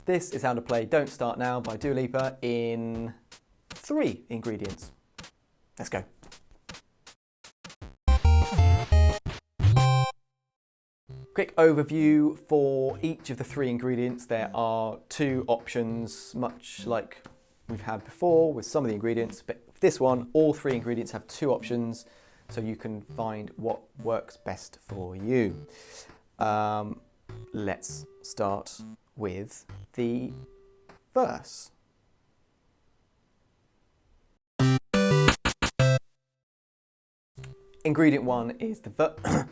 This is how to play Don't Start Now by Dua Lipa in 3 ingredients. Let's go. Quick overview for each of the 3 ingredients. There are 2 options, much like we've had before with some of the ingredients, but for this one, all 3 ingredients have 2 options, so you can find what works best for you. Let's start with the verse. Ingredient 1 is the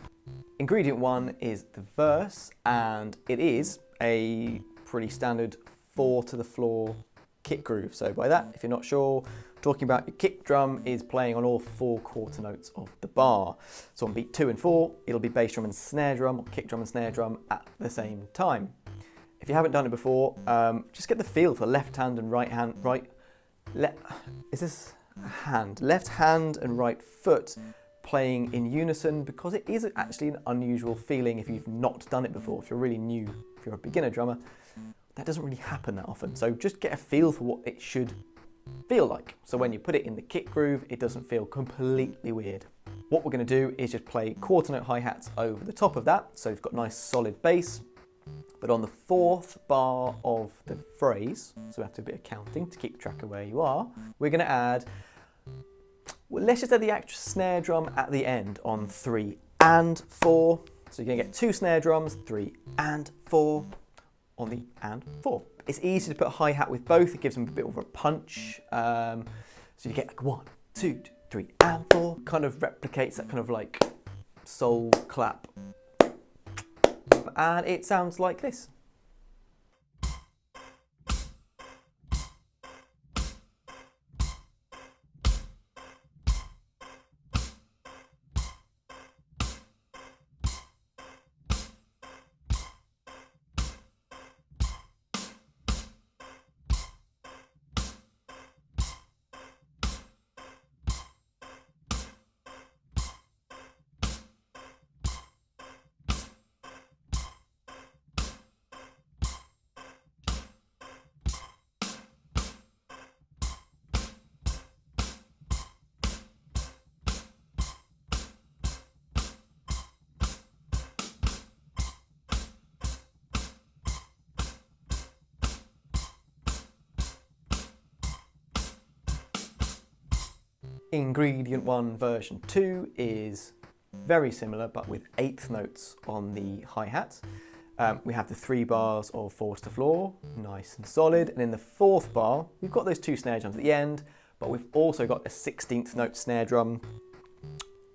Ingredient 1 is the verse, and it is a pretty standard 4 to the floor kick groove. So by that, if you're not sure, talking about your kick drum is playing on all 4 quarter notes of the bar. So on beat 2 and 4, it'll be bass drum and snare drum, or kick drum and snare drum at the same time. If you haven't done it before, just get the feel for left hand and right hand, left hand and right foot playing in unison, because it is actually an unusual feeling if you've not done it before. If you're really new, if you're a beginner drummer, that doesn't really happen that often. So just get a feel for what it should feel like. So when you put it in the kick groove, it doesn't feel completely weird. What we're going to do is just play quarter note hi-hats over the top of that. So you've got nice solid bass, but on the 4th bar of the phrase, so we have to do a bit of counting to keep track of where you are, we're going to add, well, let's just add the actual snare drum at the end on 3 and 4. So you're going to get 2 snare drums, 3 and 4 on the and 4. It's easy to put a hi-hat with both. It gives them a bit of a punch. So you get like 1, 2, 3 and 4. Kind of replicates that kind of like soul clap. And it sounds like this. Ingredient 1 version 2 is very similar, but with 8th notes on the hi-hats. We have the 3 bars of 4 to the floor, nice and solid. And in the 4th bar, we've got those 2 snare drums at the end, but we've also got a 16th note snare drum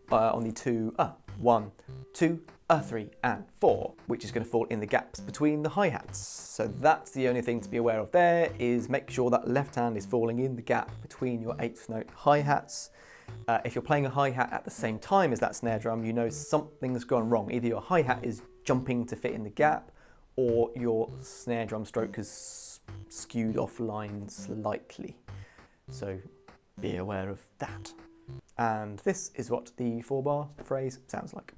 on the 1, 2, 3 and 4, which is going to fall in the gaps between the hi-hats. So that's the only thing to be aware of there, is make sure that left hand is falling in the gap between your 8th note hi-hats. If you're playing a hi-hat at the same time as that snare drum, you know something's gone wrong. Either your hi-hat is jumping to fit in the gap, or your snare drum stroke has skewed offline slightly. So be aware of that. And this is what the 4-bar phrase sounds like.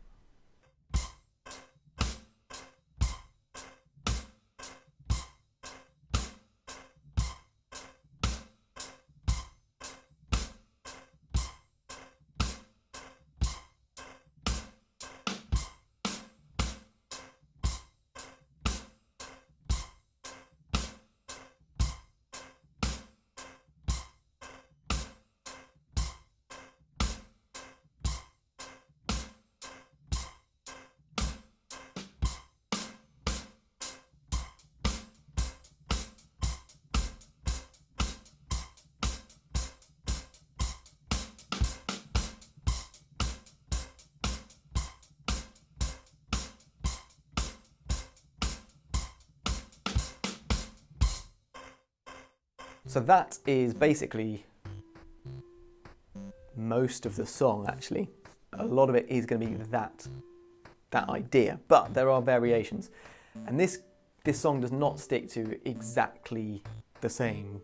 So that is basically most of the song, actually. A lot of it is going to be that idea, but there are variations. And this song does not stick to exactly the same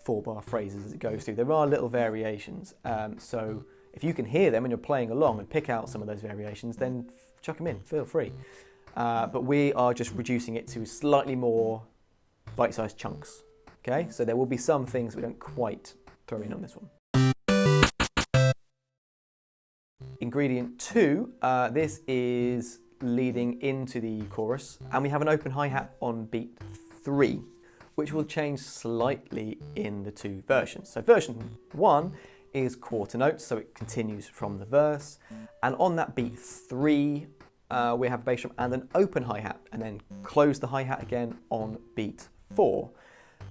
4-bar phrases as it goes through. There are little variations. So if you can hear them when you're playing along and pick out some of those variations, then chuck them in, feel free. But we are just reducing it to slightly more bite-sized chunks. Okay, so there will be some things we don't quite throw in on this one. Ingredient 2, this is leading into the chorus, and we have an open hi-hat on beat 3, which will change slightly in the two versions. So version 1 is quarter notes, so it continues from the verse, and on that beat 3, we have a bass drum and an open hi-hat, and then close the hi-hat again on beat 4.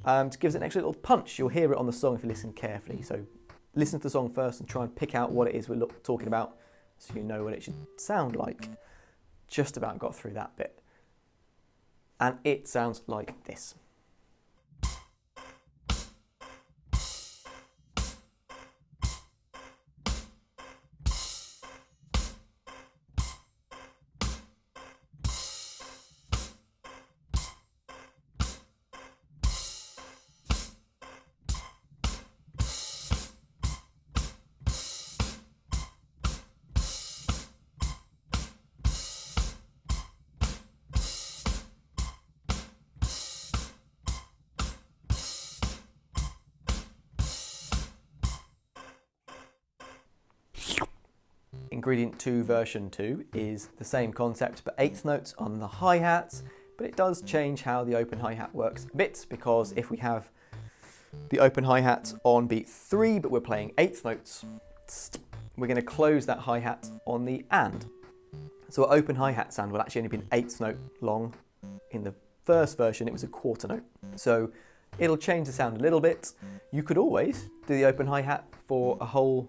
To give it an extra little punch. You'll hear it on the song if you listen carefully. So listen to the song first and try and pick out what it is we're talking about, so you know what it should sound like. Just about got through that bit. And it sounds like this. Ingredient 2 version 2 is the same concept but eighth notes on the hi-hats, but it does change how the open hi-hat works a bit, because if we have the open hi-hat on beat 3 but we're playing eighth notes, we're going to close that hi-hat on the and. So our open hi-hat sound will actually only be an eighth note long. In the first version it was a quarter note, so it'll change the sound a little bit. You could always do the open hi-hat for a whole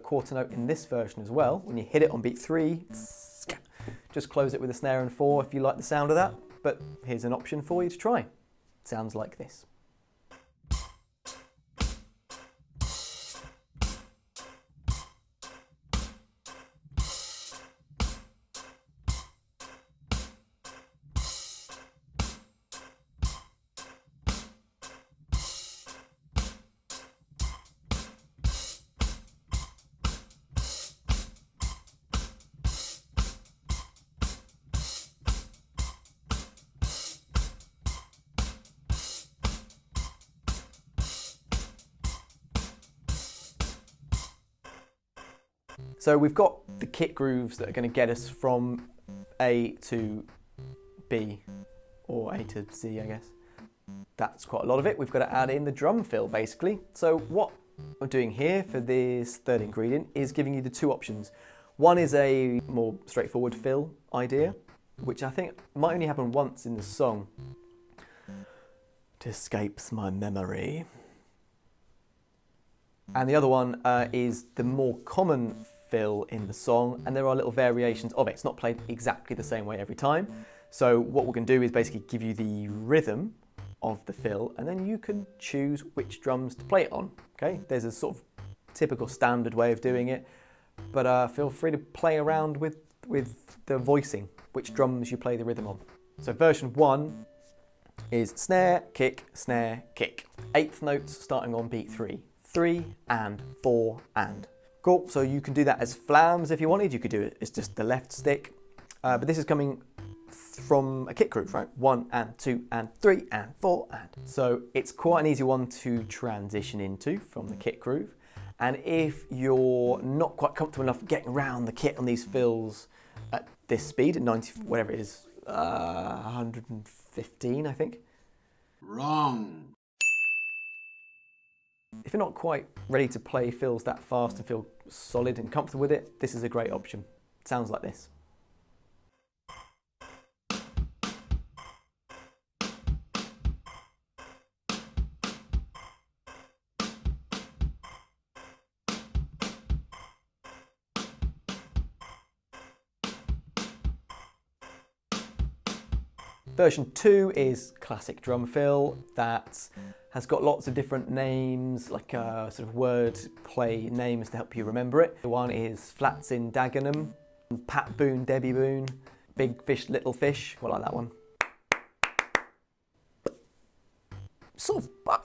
quarter note in this version as well. When you hit it on beat 3, just close it with a snare and 4 if you like the sound of that. But here's an option for you to try. It sounds like this. So we've got the kick grooves that are going to get us from A to B, or A to C, I guess. That's quite a lot of it. We've got to add in the drum fill, basically. So what I'm doing here for this third ingredient is giving you the two options. One is a more straightforward fill idea, which I think might only happen once in the song. It escapes my memory. And the other one is the more common fill in the song, and there are little variations of it. It's not played exactly the same way every time. So what we're going to do is basically give you the rhythm of the fill, and then you can choose which drums to play it on. Okay, there's a sort of typical standard way of doing it, but feel free to play around with the voicing, which drums you play the rhythm on. So version 1 is snare, kick, eighth notes starting on beat 3. 3 and 4 and. Cool, so you can do that as flams if you wanted. You could do it as just the left stick, but this is coming from a kick groove, right? 1 and 2 and 3 and 4 and. So it's quite an easy one to transition into from the kick groove. And if you're not quite comfortable enough getting around the kit on these fills at this speed, at 90, whatever it is, 115, I think. Wrong. If you're not quite ready to play fills that fast and feel solid and comfortable with it, this is a great option. It sounds like this. Version 2 is classic drum fill that has got lots of different names, like sort of word play names to help you remember it. One is Flats in Dagenham, Pat Boone, Debbie Boone, Big Fish, Little Fish. Quite like that one. Sort of, I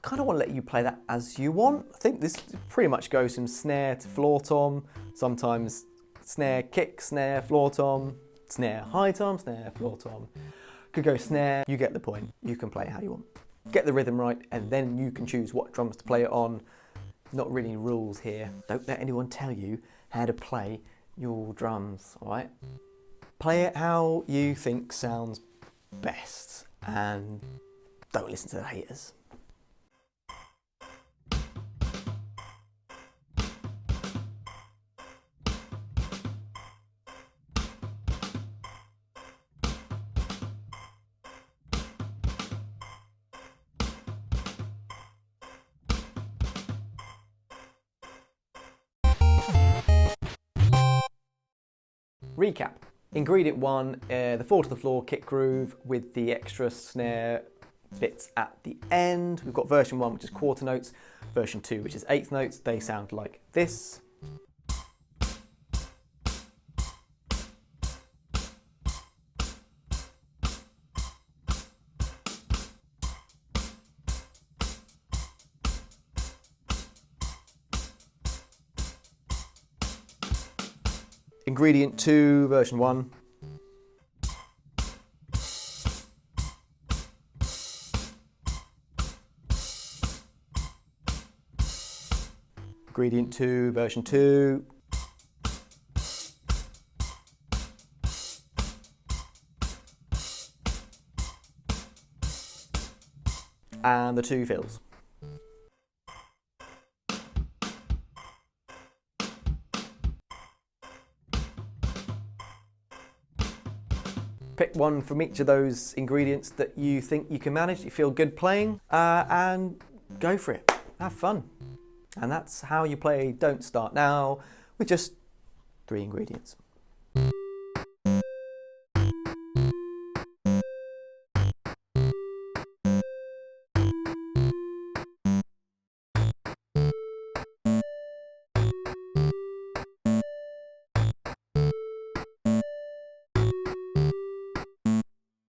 kind of want to let you play that as you want. I think this pretty much goes from snare to floor tom, sometimes snare, kick, snare, floor tom, snare, high tom, snare, floor tom. Could go snare, you get the point. You can play it how you want. Get the rhythm right, and then you can choose what drums to play it on. Not really rules here. Don't let anyone tell you how to play your drums, all right? Play it how you think sounds best, and don't listen to the haters. Recap. Ingredient 1, the 4 to the floor kick groove with the extra snare bits at the end. We've got version 1, which is quarter notes, version 2, which is eighth notes. They sound like this. Ingredient 2, version 1. Ingredient 2, version 2. And the 2 fills. Pick one from each of those ingredients that you think you can manage, you feel good playing, and go for it. Have fun. And that's how you play Don't Start Now with just 3 ingredients.